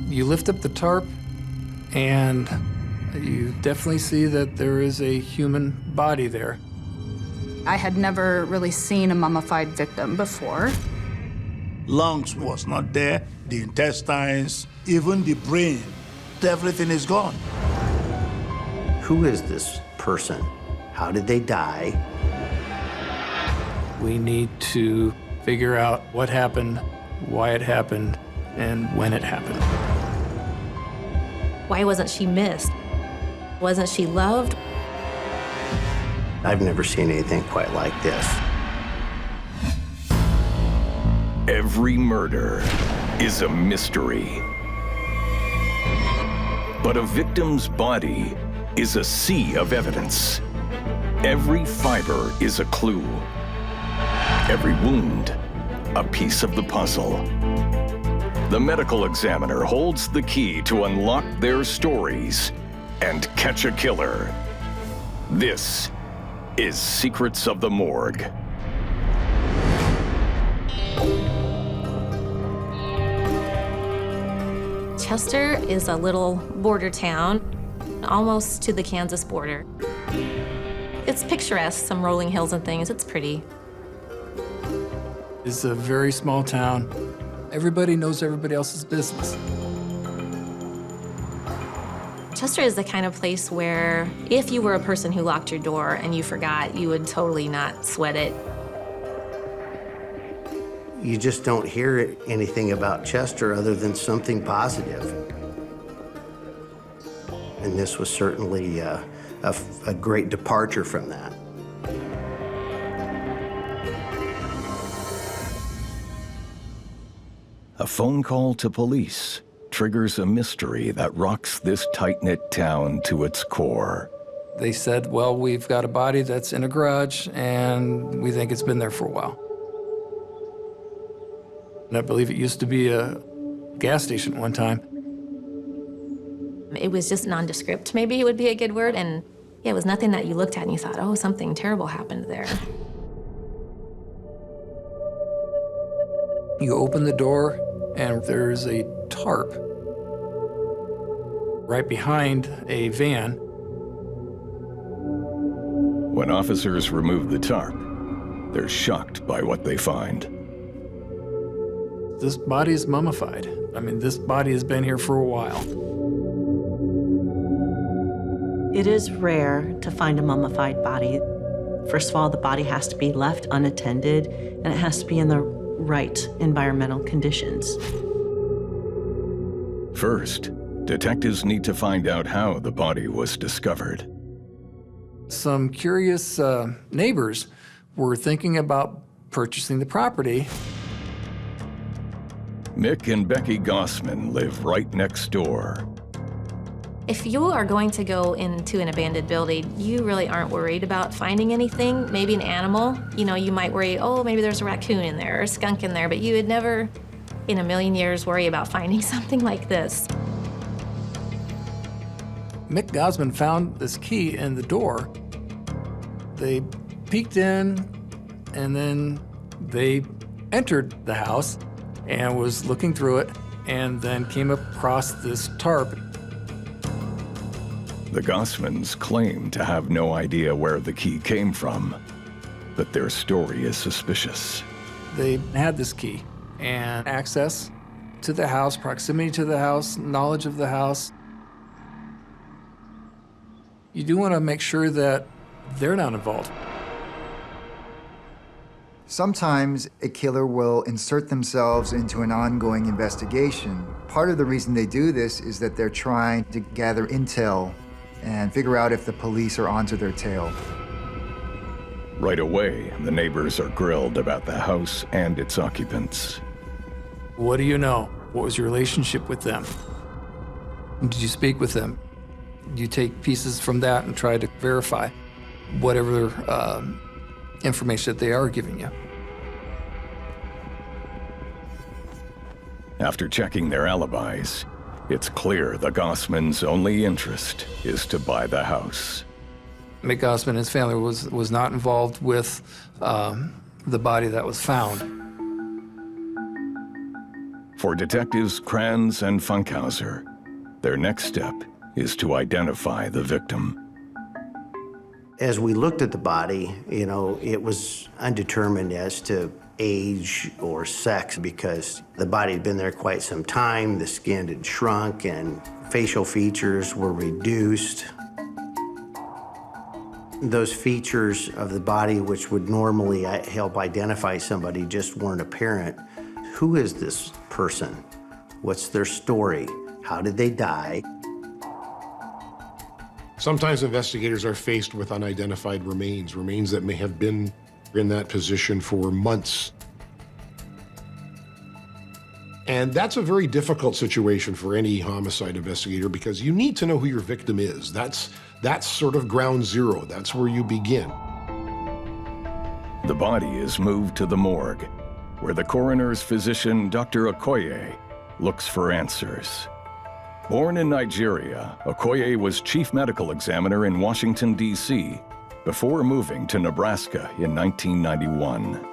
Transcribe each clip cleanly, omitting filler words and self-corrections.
You lift up the tarp, and you definitely see that there is a human body there. I had never really seen a mummified victim before. Lungs was not there, the intestines, even the brain. Everything is gone. Who is this person? How did they die? We need to figure out what happened, why it happened, and when it happened. Why wasn't she missed? Wasn't she loved? I've never seen anything quite like this. Every murder is a mystery. But a victim's body is a sea of evidence. Every fiber is a clue. Every wound, a piece of the puzzle. The medical examiner holds the key to unlock their stories and catch a killer. This is Secrets of the Morgue. Chester is a little border town, almost to the Kansas border. It's picturesque, some rolling hills and things. It's pretty. It's a very small town. Everybody knows everybody else's business. Chester is the kind of place where if you were a person who locked your door and you forgot, you would totally not sweat it. You just don't hear anything about Chester other than something positive. And this was certainly a great departure from that. A phone call to police triggers a mystery that rocks this tight-knit town to its core. They said, well, we've got a body that's in a garage, and we think it's been there for a while. And I believe it used to be a gas station at one time. It was just nondescript, maybe it would be a good word, and yeah, it was nothing that you looked at and you thought, oh, something terrible happened there. You open the door, and there's a tarp right behind a van. When officers remove the tarp, they're shocked by what they find. This body is mummified. I mean, this body has been here for a while. It is rare to find a mummified body. First of all, the body has to be left unattended, and it has to be in the right environmental conditions. First, detectives need to find out how the body was discovered. Some curious neighbors were thinking about purchasing the property. Mick and Becky Gossman live right next door. If you are going to go into an abandoned building, you really aren't worried about finding anything, maybe an animal. You know, you might worry, oh, maybe there's a raccoon in there or a skunk in there, but you would never in a million years worry about finding something like this. Mick Gossman found this key in the door. They peeked in, and then they entered the house and was looking through it, and then came across this tarp. The Gossmans claim to have no idea where the key came from, but their story is suspicious. They had this key, and access to the house, proximity to the house, knowledge of the house. You do want to make sure that they're not involved. Sometimes a killer will insert themselves into an ongoing investigation. Part of the reason they do this is that they're trying to gather intel and figure out if the police are onto their tail. Right away, the neighbors are grilled about the house and its occupants. What do you know? What was your relationship with them? Did you speak with them? You take pieces from that and try to verify whatever information that they are giving you. After checking their alibis, it's clear the Gossmans' only interest is to buy the house. Mick Gossman and his family was not involved with the body that was found. For detectives Kranz and Funkhauser, their next step is to identify the victim. As we looked at the body, it was undetermined as to age or sex because the body had been there quite some time, the skin had shrunk, and facial features were reduced. Those features of the body which would normally help identify somebody just weren't apparent. Who is this person? What's their story? How did they die? Sometimes investigators are faced with unidentified remains that may have been in that position for months. And that's a very difficult situation for any homicide investigator because you need to know who your victim is. That's sort of ground zero. That's where you begin. The body is moved to the morgue, where the coroner's physician, Dr. Okoye, looks for answers. Born in Nigeria, Okoye was chief medical examiner in Washington, D.C., before moving to Nebraska in 1991.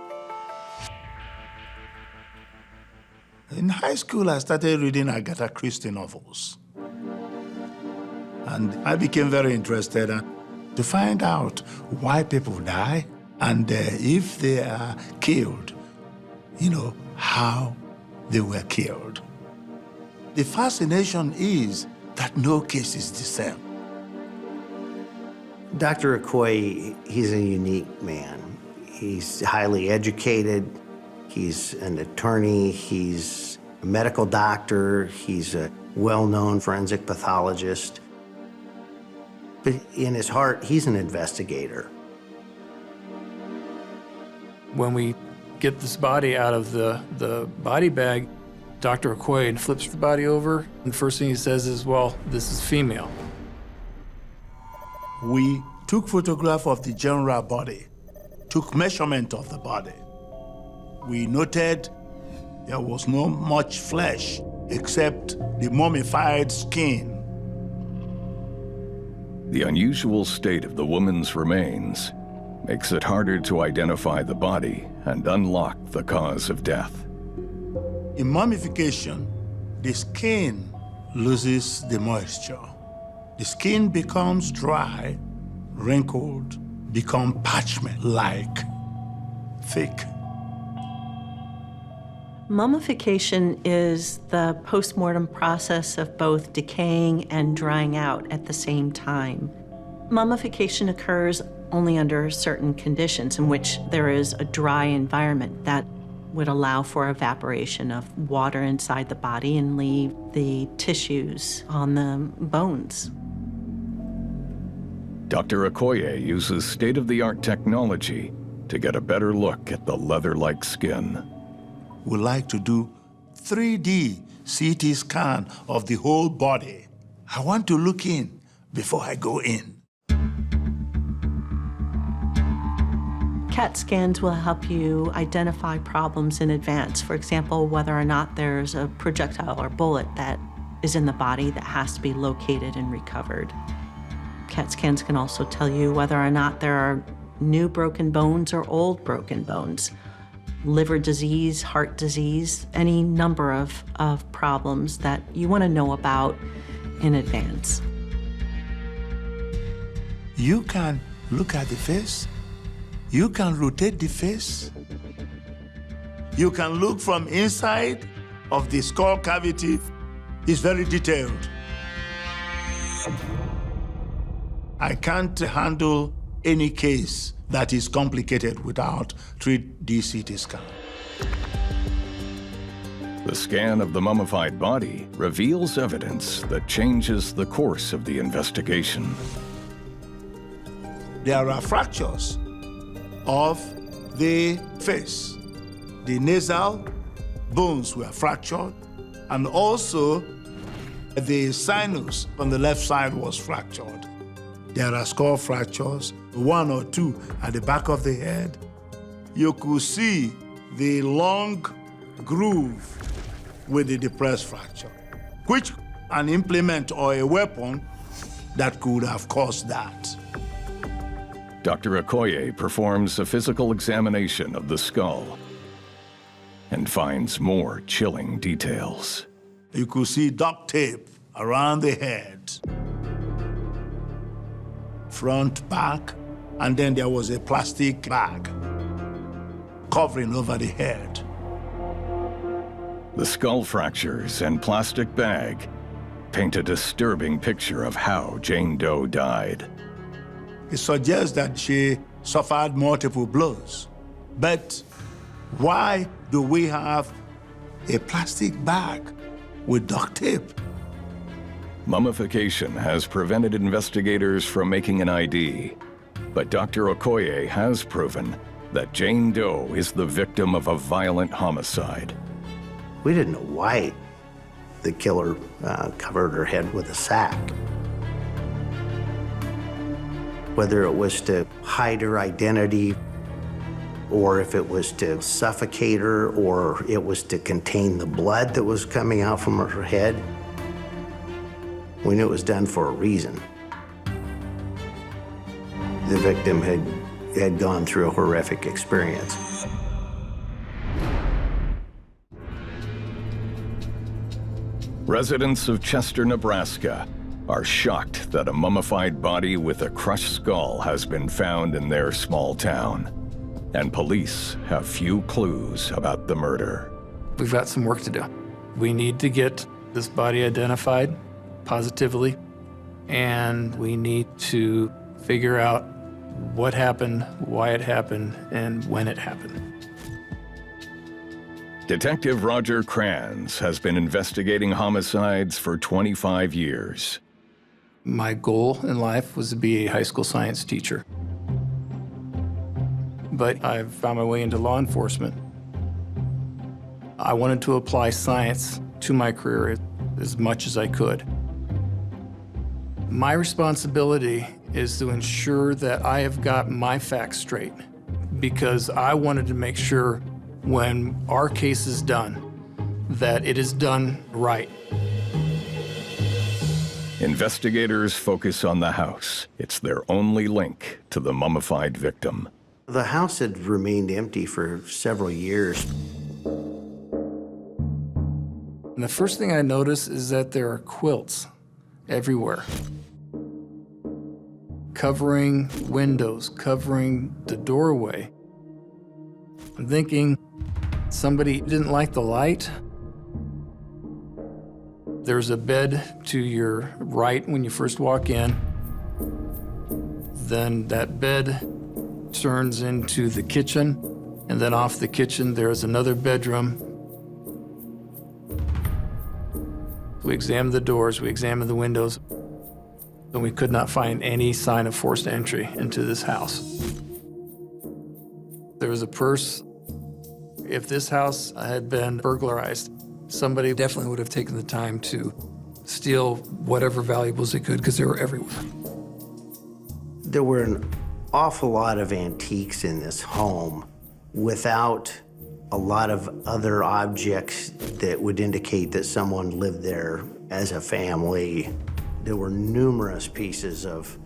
In high school, I started reading Agatha Christie novels. And I became very interested to find out why people die and if they are killed, how they were killed. The fascination is that no case is the same. Dr. Okoye, he's a unique man. He's highly educated. He's an attorney. He's a medical doctor. He's a well-known forensic pathologist. But in his heart, he's an investigator. When we get this body out of the body bag, Dr. Okoye flips the body over, and the first thing he says is, well, this is female. We took photograph of the general body, took measurement of the body. We noted there was not much flesh except the mummified skin. The unusual state of the woman's remains makes it harder to identify the body and unlock the cause of death. In mummification, the skin loses the moisture. The skin becomes dry, wrinkled, become parchment-like, thick. Mummification is the post-mortem process of both decaying and drying out at the same time. Mummification occurs only under certain conditions in which there is a dry environment that would allow for evaporation of water inside the body and leave the tissues on the bones. Dr. Okoye uses state-of-the-art technology to get a better look at the leather-like skin. We like to do 3D CT scan of the whole body. I want to look in before I go in. CAT scans will help you identify problems in advance. For example, whether or not there's a projectile or bullet that is in the body that has to be located and recovered. CAT scans can also tell you whether or not there are new broken bones or old broken bones, liver disease, heart disease, any number of problems that you want to know about in advance. You can look at the face. You can rotate the face. You can look from inside of the skull cavity. It's very detailed. I can't handle any case that is complicated without 3D CT scan. The scan of the mummified body reveals evidence that changes the course of the investigation. There are fractures of the face. The nasal bones were fractured, and also the sinus on the left side was fractured. There are skull fractures, 1 or 2 at the back of the head. You could see the long groove with the depressed fracture, which an implement or a weapon that could have caused that. Dr. Okoye performs a physical examination of the skull. and finds more chilling details. You could see duct tape around the head, front, back, and then there was a plastic bag covering over the head. The skull fractures and plastic bag paint a disturbing picture of how Jane Doe died. It suggests that she suffered multiple blows. But why do we have a plastic bag with duct tape? Mummification has prevented investigators from making an ID, but Dr. Okoye has proven that Jane Doe is the victim of a violent homicide. We didn't know why the killer covered her head with a sack. Whether it was to hide her identity, or if it was to suffocate her, or it was to contain the blood that was coming out from her head. We knew it was done for a reason. The victim had gone through a horrific experience. Residents of Chester, Nebraska are shocked that a mummified body with a crushed skull has been found in their small town, and police have few clues about the murder. We've got some work to do. We need to get this body identified positively, and we need to figure out what happened, why it happened, and when it happened. Detective Roger Kranz has been investigating homicides for 25 years. My goal in life was to be a high school science teacher. But I've found my way into law enforcement. I wanted to apply science to my career as much as I could. My responsibility is to ensure that I have got my facts straight, because I wanted to make sure when our case is done, that it is done right. Investigators focus on the house. It's their only link to the mummified victim. The house had remained empty for several years. And the first thing I notice is that there are quilts everywhere, covering windows, covering the doorway. I'm thinking somebody didn't like the light. There's a bed to your right when you first walk in. Then that bed turns into the kitchen, and then off the kitchen there's another bedroom. We examined the doors, we examined the windows, and we could not find any sign of forced entry into this house. There was a purse. If this house had been burglarized, somebody definitely would have taken the time to steal whatever valuables they could, because they were everywhere. There were an awful lot of antiques in this home without a lot of other objects that would indicate that someone lived there as a family. There were numerous pieces of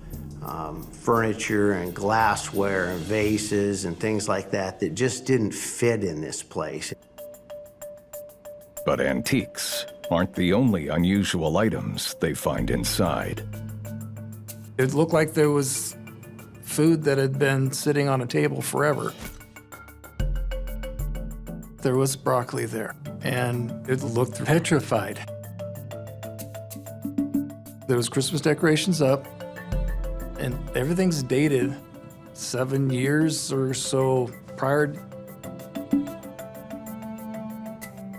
furniture and glassware and vases and things like that that just didn't fit in this place. But antiques aren't the only unusual items they find inside. It looked like there was food that had been sitting on a table forever. There was broccoli there, and it looked petrified. There was Christmas decorations up, and everything's dated 7 years or so prior.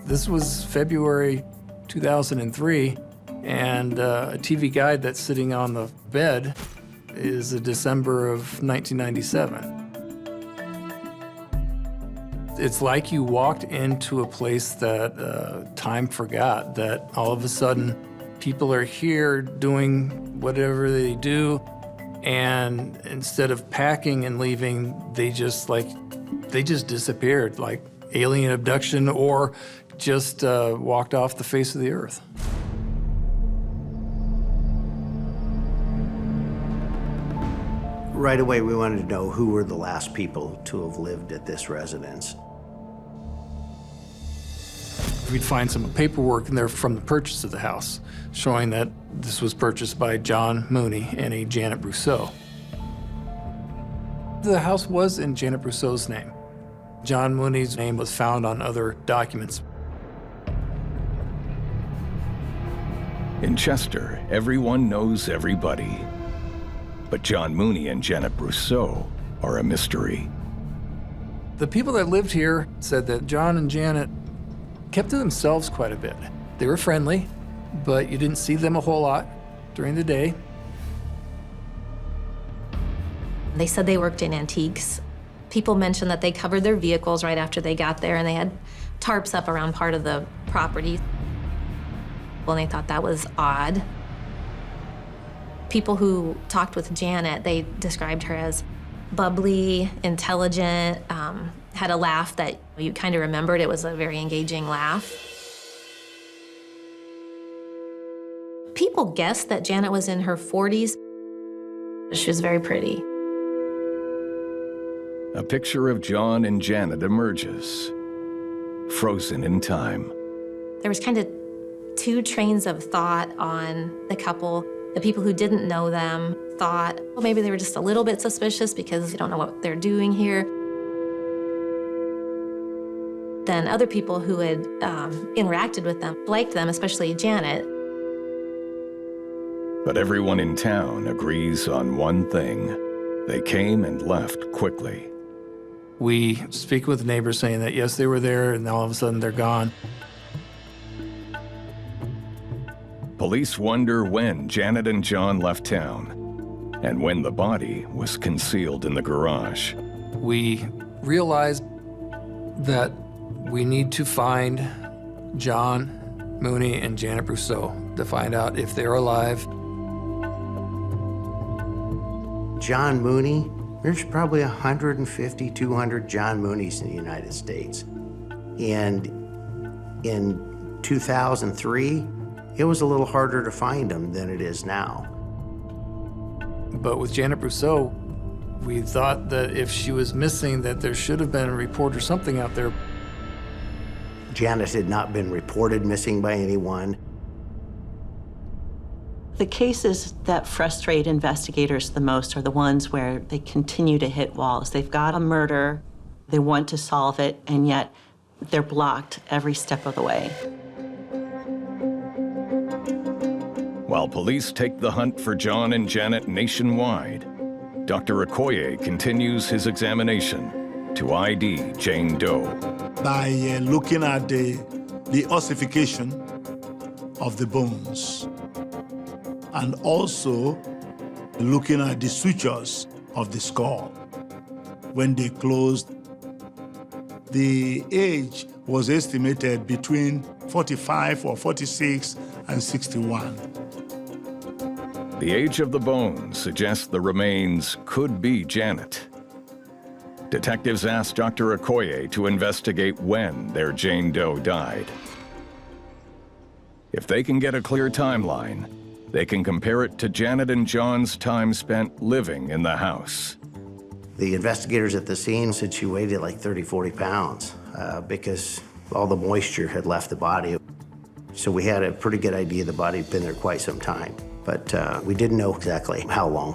This was February 2003, and a TV guide that's sitting on the bed is December of 1997. It's like you walked into a place that time forgot, that all of a sudden people are here doing whatever they do, and instead of packing and leaving, they just disappeared, like alien abduction, or just walked off the face of the earth. Right away, we wanted to know who were the last people to have lived at this residence. We'd find some paperwork in there from the purchase of the house, showing that this was purchased by John Mooney and a Janet Brusso. The house was in Janet Brusso's name. John Mooney's name was found on other documents. In Chester, everyone knows everybody. But John Mooney and Janet Brusso are a mystery. The people that lived here said that John and Janet kept to themselves quite a bit. They were friendly, but you didn't see them a whole lot during the day. They said they worked in antiques. People mentioned that they covered their vehicles right after they got there, and they had tarps up around part of the property. Well, they thought that was odd. People who talked with Janet, they described her as bubbly, intelligent, had a laugh that you kind of remembered. It was a very engaging laugh. People guessed that Janet was in her 40s. She was very pretty. A picture of John and Janet emerges, frozen in time. There was kind of two trains of thought on the couple. The people who didn't know them thought, well, maybe they were just a little bit suspicious because they don't know what they're doing here. Then other people who had interacted with them liked them, especially Janet. But everyone in town agrees on one thing. They came and left quickly. We speak with neighbors saying that, yes, they were there, and all of a sudden they're gone. Police wonder when Janet and John left town and when the body was concealed in the garage. We realized that we need to find John Mooney and Janet Brusso to find out if they're alive. John Mooney, there's probably 150, 200 John Mooneys in the United States. And in 2003, it was a little harder to find them than it is now. But with Janet Brusso, we thought that if she was missing, that there should have been a report or something out there. Janet had not been reported missing by anyone. The cases that frustrate investigators the most are the ones where they continue to hit walls. They've got a murder, they want to solve it, and yet they're blocked every step of the way. While police take the hunt for John and Janet nationwide, Dr. Okoye continues his examination to ID Jane Doe. By looking at the ossification of the bones, and also looking at the sutures of the skull. When they closed, the age was estimated between 45 or 46 and 61. The age of the bones suggests the remains could be Janet. Detectives asked Dr. Okoye to investigate when their Jane Doe died. If they can get a clear timeline, they can compare it to Janet and John's time spent living in the house. The investigators at the scene said she weighed like 30, 40 pounds because all the moisture had left the body. So we had a pretty good idea the body had been there quite some time, but we didn't know exactly how long.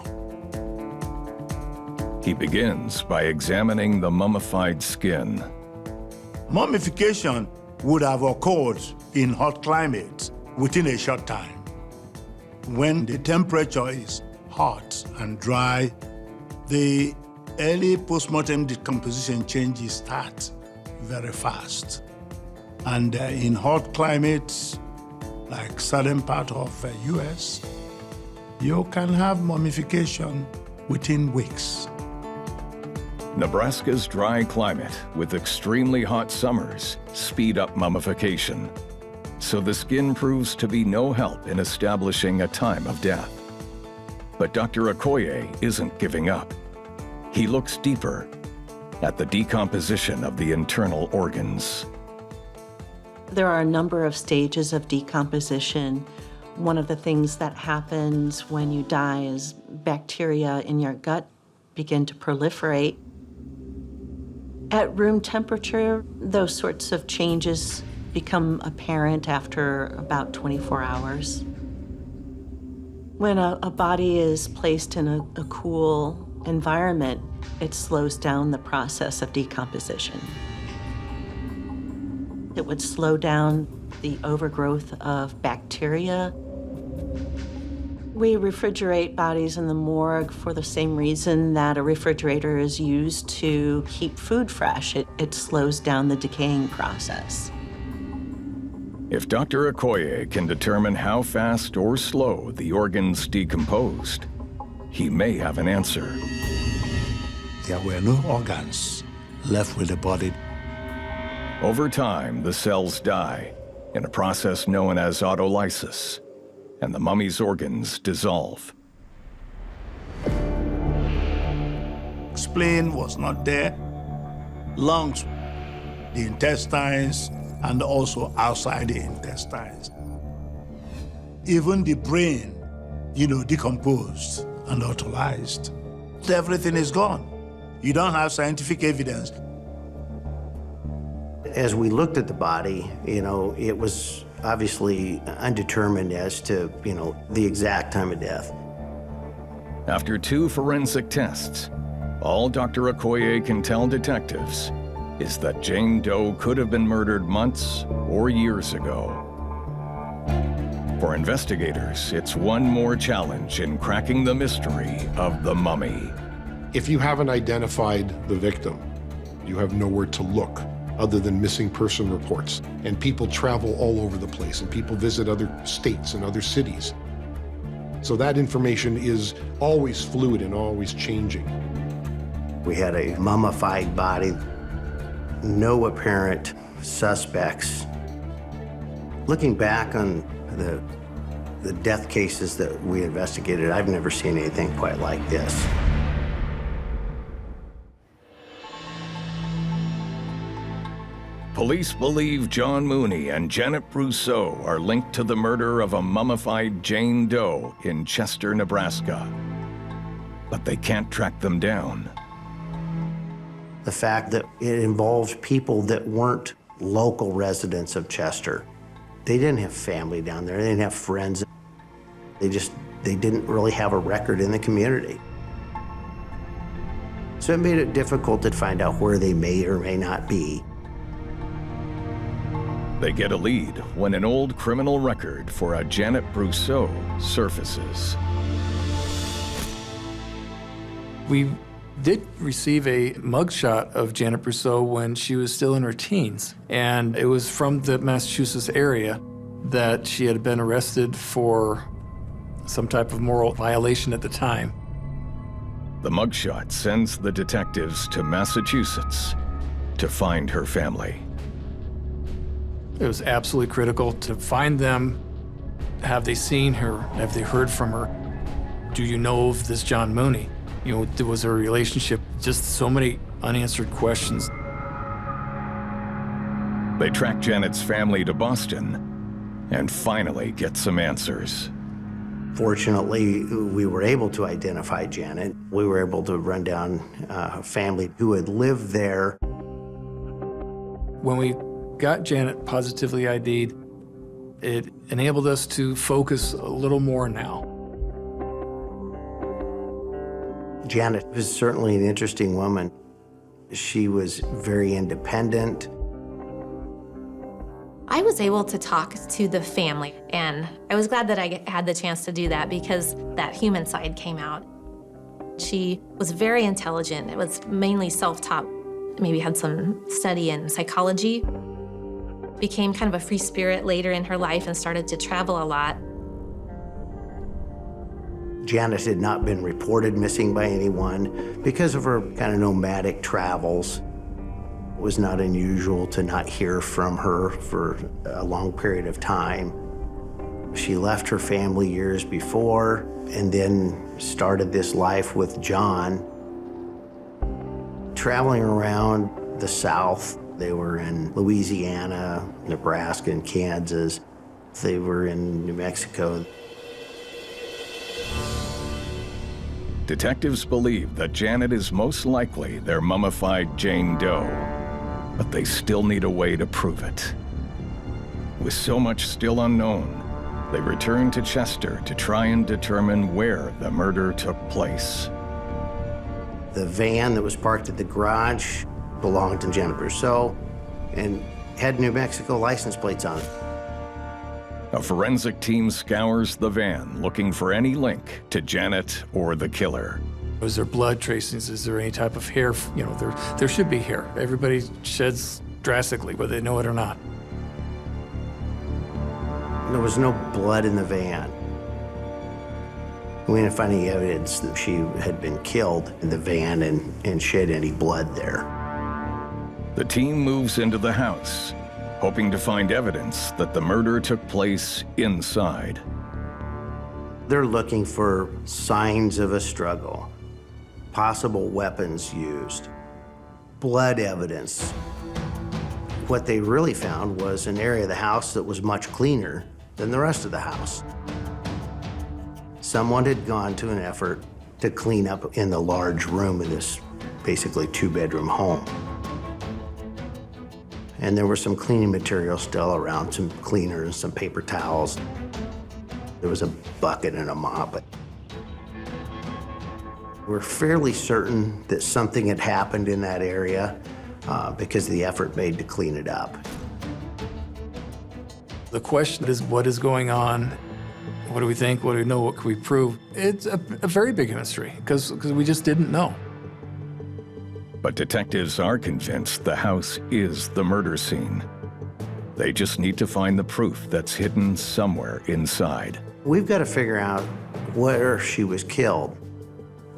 He begins by examining the mummified skin. Mummification would have occurred in hot climates within a short time. When the temperature is hot and dry, the early postmortem decomposition changes start very fast. And in hot climates, like southern part of the US, you can have mummification within weeks. Nebraska's dry climate with extremely hot summers speed up mummification, so the skin proves to be no help in establishing a time of death. But Dr. Okoye isn't giving up. He looks deeper at the decomposition of the internal organs. There are a number of stages of decomposition. One of the things that happens when you die is bacteria in your gut begin to proliferate. At room temperature, those sorts of changes become apparent after about 24 hours. When a body is placed in a cool environment, it slows down the process of decomposition. It would slow down the overgrowth of bacteria. We refrigerate bodies in the morgue for the same reason that a refrigerator is used to keep food fresh. It slows down the decaying process. If Dr. Okoye can determine how fast or slow the organs decomposed, he may have an answer. There were no organs left with the body. Over time, the cells die in a process known as autolysis, and the mummy's organs dissolve. Spleen was not there. Lungs, the intestines, and also outside the intestines. Even the brain, decomposed and autolyzed. Everything is gone. You don't have scientific evidence. As we looked at the body, it was obviously undetermined as to, the exact time of death. After 2 forensic tests, all Dr. Okoye can tell detectives is that Jane Doe could have been murdered months or years ago. For investigators, it's one more challenge in cracking the mystery of the mummy. If you haven't identified the victim, you have nowhere to look other than missing person reports. And people travel all over the place, and people visit other states and other cities. So that information is always fluid and always changing. We had a mummified body, no apparent suspects. Looking back on the death cases that we investigated, I've never seen anything quite like this. Police believe John Mooney and Janet Brusso are linked to the murder of a mummified Jane Doe in Chester, Nebraska. But they can't track them down. The fact that it involved people that weren't local residents of Chester. They didn't have family down there, they didn't have friends. They didn't really have a record in the community. So it made it difficult to find out where they may or may not be. They get a lead when an old criminal record for a Janet Brusso surfaces. We did receive a mugshot of Janet Brusso when she was still in her teens, and it was from the Massachusetts area that she had been arrested for some type of moral violation at the time. The mugshot sends the detectives to Massachusetts to find her family. It was absolutely critical to find them. Have they seen her? Have they heard from her? Do you know of this John Mooney? Was there a relationship? Just so many unanswered questions. They track Janet's family to Boston and finally get some answers. Fortunately, we were able to identify Janet. We were able to run down a family who had lived there. When we got Janet positively ID'd, it enabled us to focus a little more now. Janet was certainly an interesting woman. She was very independent. I was able to talk to the family, and I was glad that I had the chance to do that because that human side came out. She was very intelligent. It was mainly self-taught. Maybe had some study in psychology. Became kind of a free spirit later in her life and started to travel a lot. Janet had not been reported missing by anyone because of her kind of nomadic travels. It was not unusual to not hear from her for a long period of time. She left her family years before and then started this life with John. Traveling around the South, they were in Louisiana, Nebraska, and Kansas. They were in New Mexico. Detectives believe that Janet is most likely their mummified Jane Doe, but they still need a way to prove it. With so much still unknown, they return to Chester to try and determine where the murder took place. The van that was parked at the garage belonged to Janet Brusso and had New Mexico license plates on it. A forensic team scours the van looking for any link to Janet or the killer. Was there blood tracings? Is there any type of hair? You know, there should be hair. Everybody sheds drastically, whether they know it or not. There was no blood in the van. We didn't find any evidence that she had been killed in the van and shed any blood there. The team moves into the house, hoping to find evidence that the murder took place inside. They're looking for signs of a struggle, possible weapons used, blood evidence. What they really found was an area of the house that was much cleaner than the rest of the house. Someone had gone to an effort to clean up in the large room of this basically two-bedroom home. And there were some cleaning materials still around, some cleaner and some paper towels. There was a bucket and a mop. We're fairly certain that something had happened in that area because of the effort made to clean it up. The question is, what is going on? What do we think? What do we know? What can we prove? It's a very big mystery because we just didn't know. But detectives are convinced the house is the murder scene. They just need to find the proof that's hidden somewhere inside. We've got to figure out where she was killed.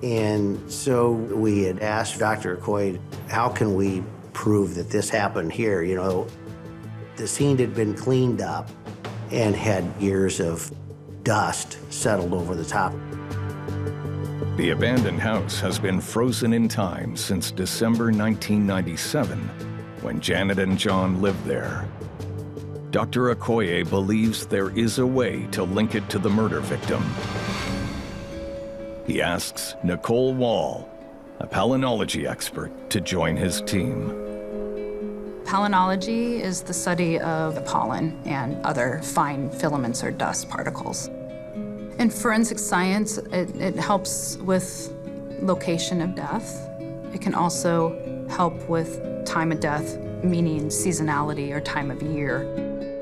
And so we had asked Dr. Okoye, how can we prove that this happened here? You know, the scene had been cleaned up and had years of dust settled over the top. The abandoned house has been frozen in time since December 1997, when Janet and John lived there. Dr. Okoye believes there is a way to link it to the murder victim. He asks Nicole Wall, a palynology expert, to join his team. Palynology is the study of the pollen and other fine filaments or dust particles. In forensic science, it helps with location of death. It can also help with time of death, meaning seasonality or time of year.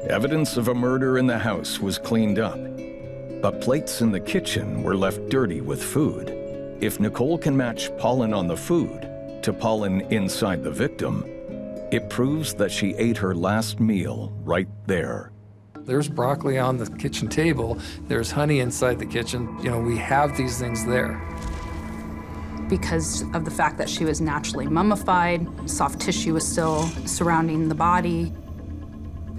Evidence of a murder in the house was cleaned up, but plates in the kitchen were left dirty with food. If Nicole can match pollen on the food to pollen inside the victim, it proves that she ate her last meal right there. There's broccoli on the kitchen table. There's honey inside the kitchen. You know, we have these things there. Because of the fact that she was naturally mummified, soft tissue was still surrounding the body.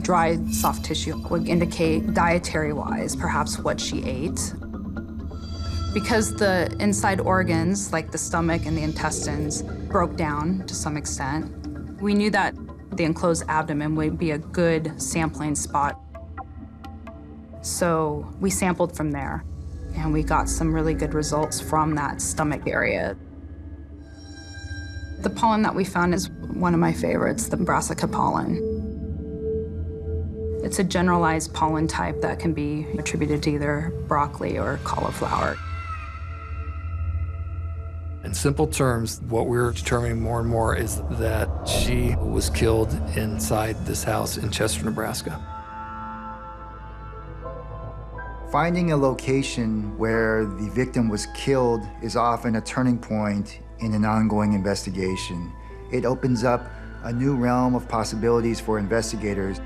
Dry soft tissue would indicate dietary-wise perhaps what she ate. Because the inside organs, like the stomach and the intestines, broke down to some extent, we knew that the enclosed abdomen would be a good sampling spot. So we sampled from there, and we got some really good results from that stomach area. The pollen that we found is one of my favorites, the brassica pollen. It's a generalized pollen type that can be attributed to either broccoli or cauliflower. In simple terms, what we're determining more and more is that she was killed inside this house in Chester, Nebraska. Finding a location where the victim was killed is often a turning point in an ongoing investigation. It opens up a new realm of possibilities for investigators.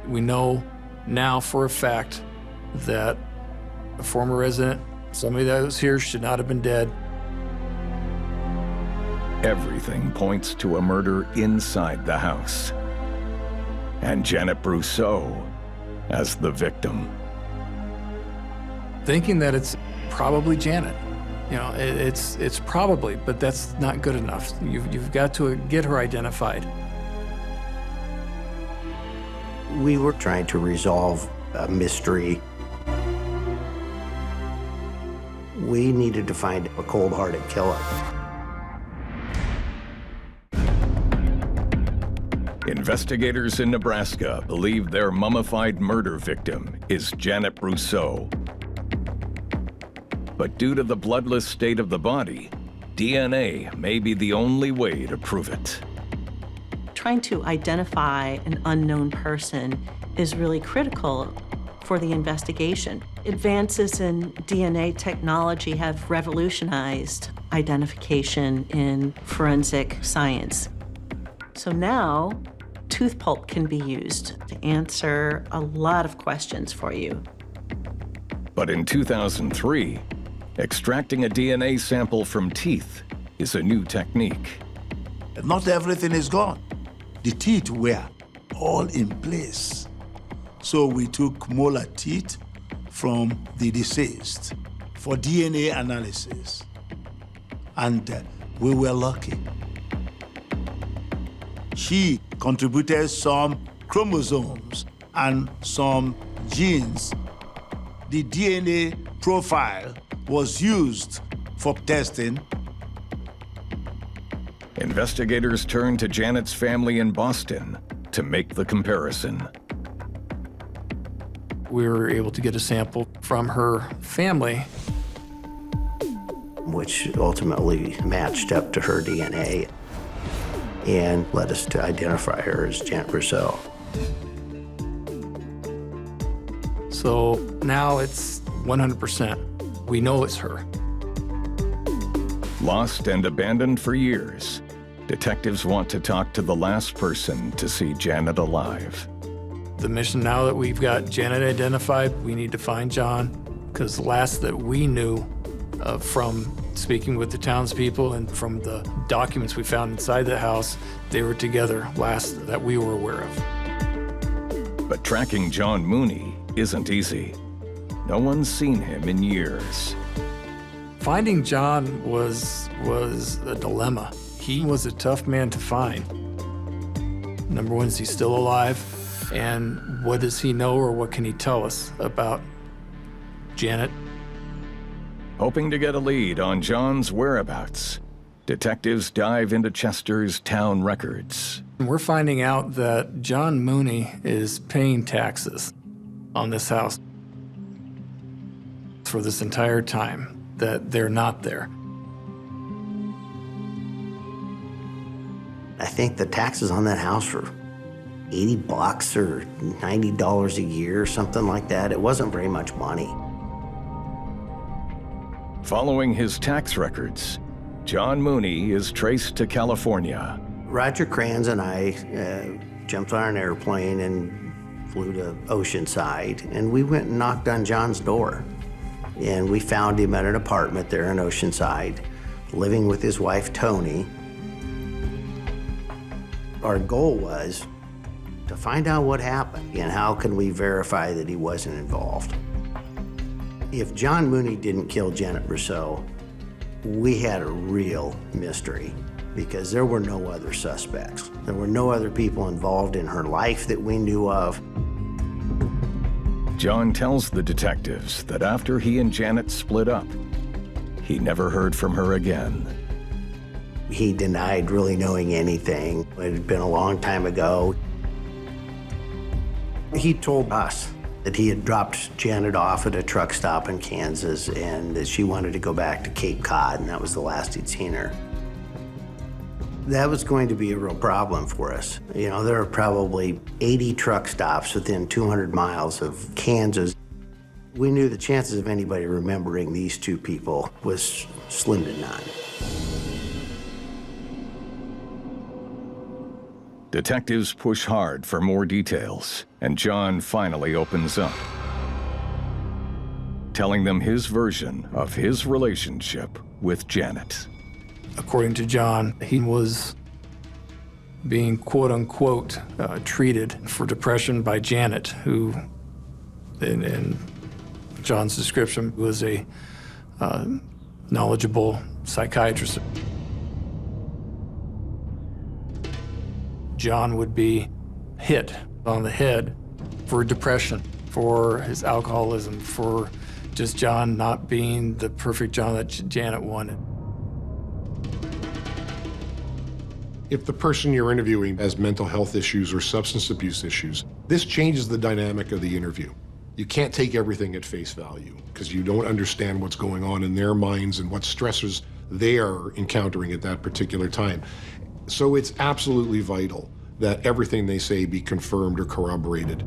We know now for a fact that a former resident, somebody that was here, should not have been dead. Everything points to a murder inside the house, and Janet Brusso as the victim. Thinking that it's probably Janet. You know, it's probably, but that's not good enough. You've got to get her identified. We were trying to resolve a mystery. We needed to find a cold-hearted killer. Investigators in Nebraska believe their mummified murder victim is Janet Brusso. But due to the bloodless state of the body, DNA may be the only way to prove it. Trying to identify an unknown person is really critical for the investigation. Advances in DNA technology have revolutionized identification in forensic science. So now, tooth pulp can be used to answer a lot of questions for you. But in 2003, extracting a DNA sample from teeth is a new technique. Not everything is gone. The teeth were all in place. So we took molar teeth from the deceased for DNA analysis. And we were lucky. She contributed some chromosomes and some genes. The DNA profile was used for testing. Investigators turned to Janet's family in Boston to make the comparison. We were able to get a sample from her family, which ultimately matched up to her DNA and led us to identify her as Janet Brusso. so now it's 100%. We know it's her. Lost and abandoned for years, detectives want to talk to the last person to see Janet alive. The mission now that we've got Janet identified, we need to find John, because the last that we knew from speaking with the townspeople and from the documents we found inside the house, they were together last that we were aware of. But tracking John Mooney isn't easy. No one's seen him in years. Finding John was a dilemma. He was a tough man to find. Number one, is he still alive? And what does he know, or what can he tell us about Janet? Hoping to get a lead on John's whereabouts, detectives dive into Chester's town records. We're finding out that John Mooney is paying taxes on this house for this entire time that they're not there. I think the taxes on that house were $80 or $90 a year, or something like that. It wasn't very much money. Following his tax records, John Mooney is traced to California. Roger Kranz and I jumped on an airplane and flew to Oceanside, and we went and knocked on John's door. And we found him at an apartment there in Oceanside, living with his wife, Tony. Our goal was to find out what happened and how can we verify that he wasn't involved. If John Mooney didn't kill Janet Brusso, we had a real mystery, because there were no other suspects. There were no other people involved in her life that we knew of. John tells the detectives that after he and Janet split up, he never heard from her again. He denied really knowing anything. It had been a long time ago. He told us that he had dropped Janet off at a truck stop in Kansas and that she wanted to go back to Cape Cod, and that was the last he'd seen her. That was going to be a real problem for us. You know, there are probably 80 truck stops within 200 miles of Kansas. We knew the chances of anybody remembering these two people was slim to none. Detectives push hard for more details, and John finally opens up, telling them his version of his relationship with Janet. According to John, he was being quote-unquote treated for depression by Janet, who, in John's description, was a knowledgeable psychiatrist. John would be hit on the head for depression, for his alcoholism, for just John not being the perfect John that Janet wanted. If the person you're interviewing has mental health issues or substance abuse issues, this changes the dynamic of the interview. You can't take everything at face value because you don't understand what's going on in their minds and what stressors they are encountering at that particular time. So it's absolutely vital that everything they say be confirmed or corroborated.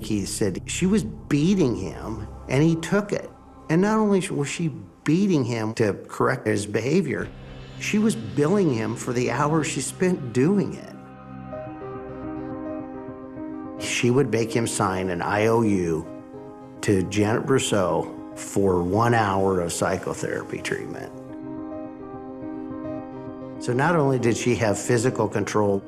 He said she was beating him, and he took it. And not only was she beating him to correct his behavior, she was billing him for the hours she spent doing it. She would make him sign an IOU to Janet Brusso for 1 hour of psychotherapy treatment. So not only did she have physical control,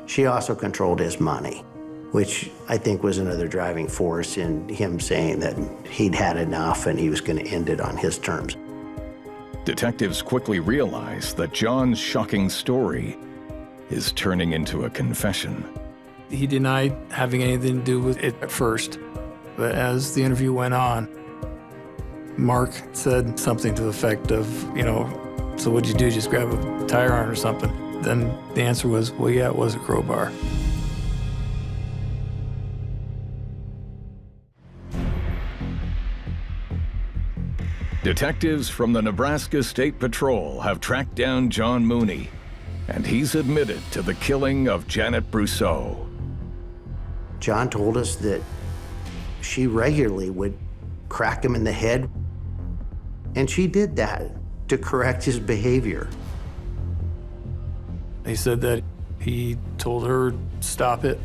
she also controlled his money, which I think was another driving force in him saying that he'd had enough and he was going to end it on his terms. Detectives quickly realize that John's shocking story is turning into a confession. He denied having anything to do with it at first, but as the interview went on, Mark said something to the effect of, so what'd you do, just grab a tire iron or something? Then the answer was, well, yeah, it was a crowbar. Detectives from the Nebraska State Patrol have tracked down John Mooney, and he's admitted to the killing of Janet Brusso. John told us that she regularly would crack him in the head, and she did that to correct his behavior. He said that he told her, stop it,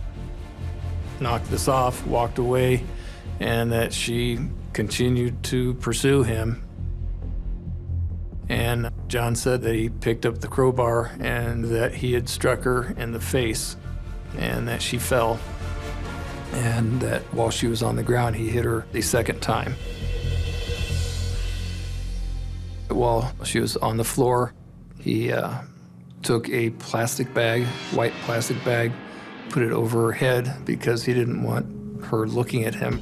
knocked this off, walked away, and that she continued to pursue him. And John said that he picked up the crowbar and that he had struck her in the face and that she fell. And that while she was on the ground, he hit her the second time. While she was on the floor, he took a plastic bag, white plastic bag, put it over her head because he didn't want her looking at him.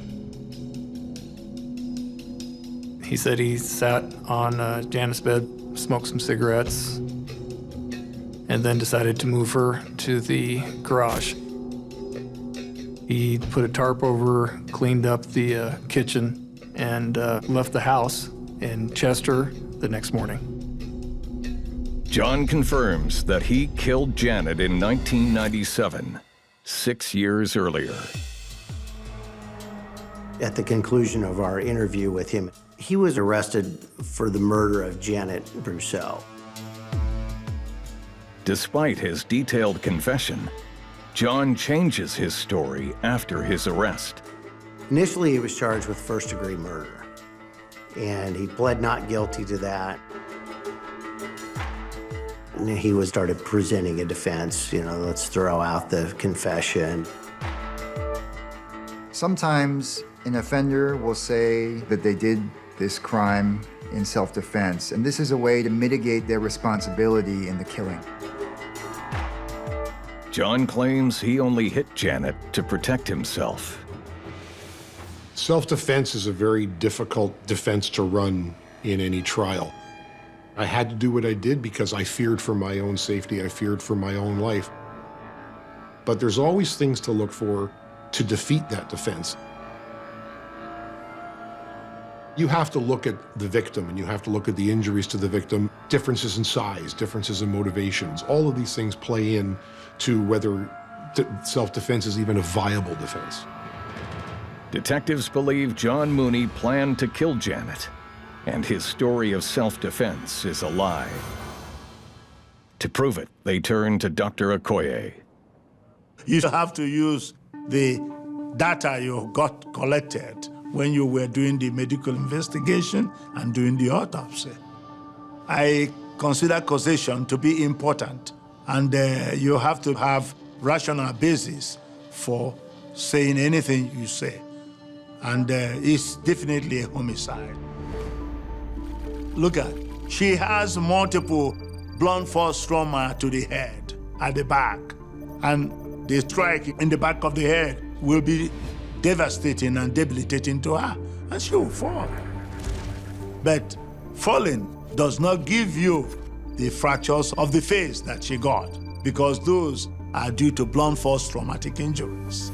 He said he sat on Janet's bed, smoked some cigarettes, and then decided to move her to the garage. He put a tarp over her, cleaned up the kitchen, and left the house in Chester the next morning. John confirms that he killed Janet in 1997, 6 years earlier. At the conclusion of our interview with him, he was arrested for the murder of Janet Brusso. Despite his detailed confession, John changes his story after his arrest. Initially, he was charged with first-degree murder, and he pled not guilty to that. And he started presenting a defense, let's throw out the confession. Sometimes an offender will say that they did this crime in self-defense, and this is a way to mitigate their responsibility in the killing. John claims he only hit Janet to protect himself. Self-defense is a very difficult defense to run in any trial. I had to do what I did because I feared for my own safety, I feared for my own life. But there's always things to look for to defeat that defense. You have to look at the victim and you have to look at the injuries to the victim, differences in size, differences in motivations. All of these things play in to whether self-defense is even a viable defense. Detectives believe John Mooney planned to kill Janet, and his story of self-defense is a lie. To prove it, they turn to Dr. Okoye. You have to use the data you got collected when you were doing the medical investigation and doing the autopsy. I consider causation to be important, and you have to have rational basis for saying anything you say. And it's definitely a homicide. Look at, she has multiple blunt force trauma to the head, at the back, and the strike in the back of the head will be devastating and debilitating to her, and she will fall. But falling does not give you the fractures of the face that she got, because those are due to blunt force traumatic injuries.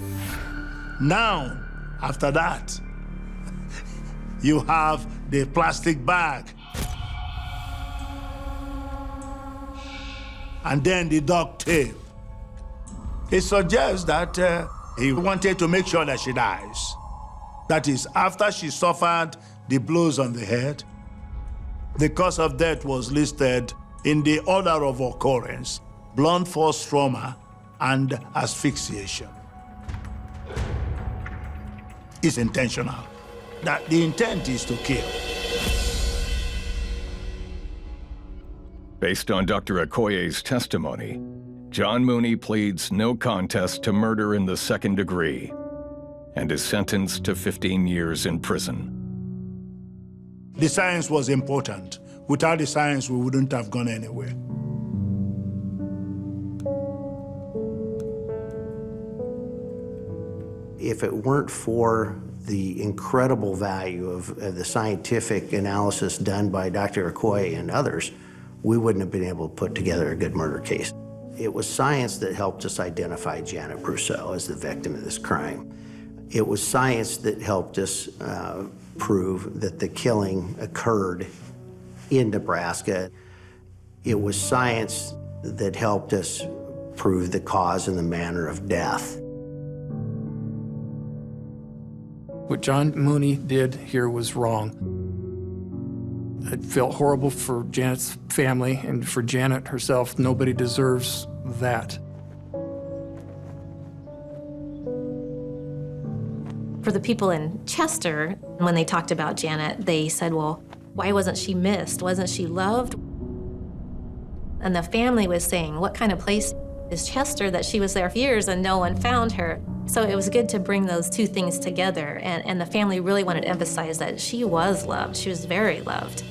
Now, after that, you have the plastic bag, and then the duct tape. It suggests that he wanted to make sure that she dies. That is, after she suffered the blows on the head, the cause of death was listed in the order of occurrence: blunt force trauma and asphyxiation. It's intentional. That the intent is to kill. Based on Dr. Okoye's testimony, John Mooney pleads no contest to murder in the second degree and is sentenced to 15 years in prison. The science was important. Without the science, we wouldn't have gone anywhere. If it weren't for the incredible value of the scientific analysis done by Dr. Okoye and others, we wouldn't have been able to put together a good murder case. It was science that helped us identify Janet Brusso as the victim of this crime. It was science that helped us prove that the killing occurred in Nebraska. It was science that helped us prove the cause and the manner of death. What John Mooney did here was wrong. I felt horrible for Janet's family and for Janet herself. Nobody deserves that. For the people in Chester, when they talked about Janet, they said, well, why wasn't she missed? Wasn't she loved? And the family was saying, what kind of place is Chester that she was there for years and no one found her? So it was good to bring those two things together, and the family really wanted to emphasize that she was loved. She was very loved.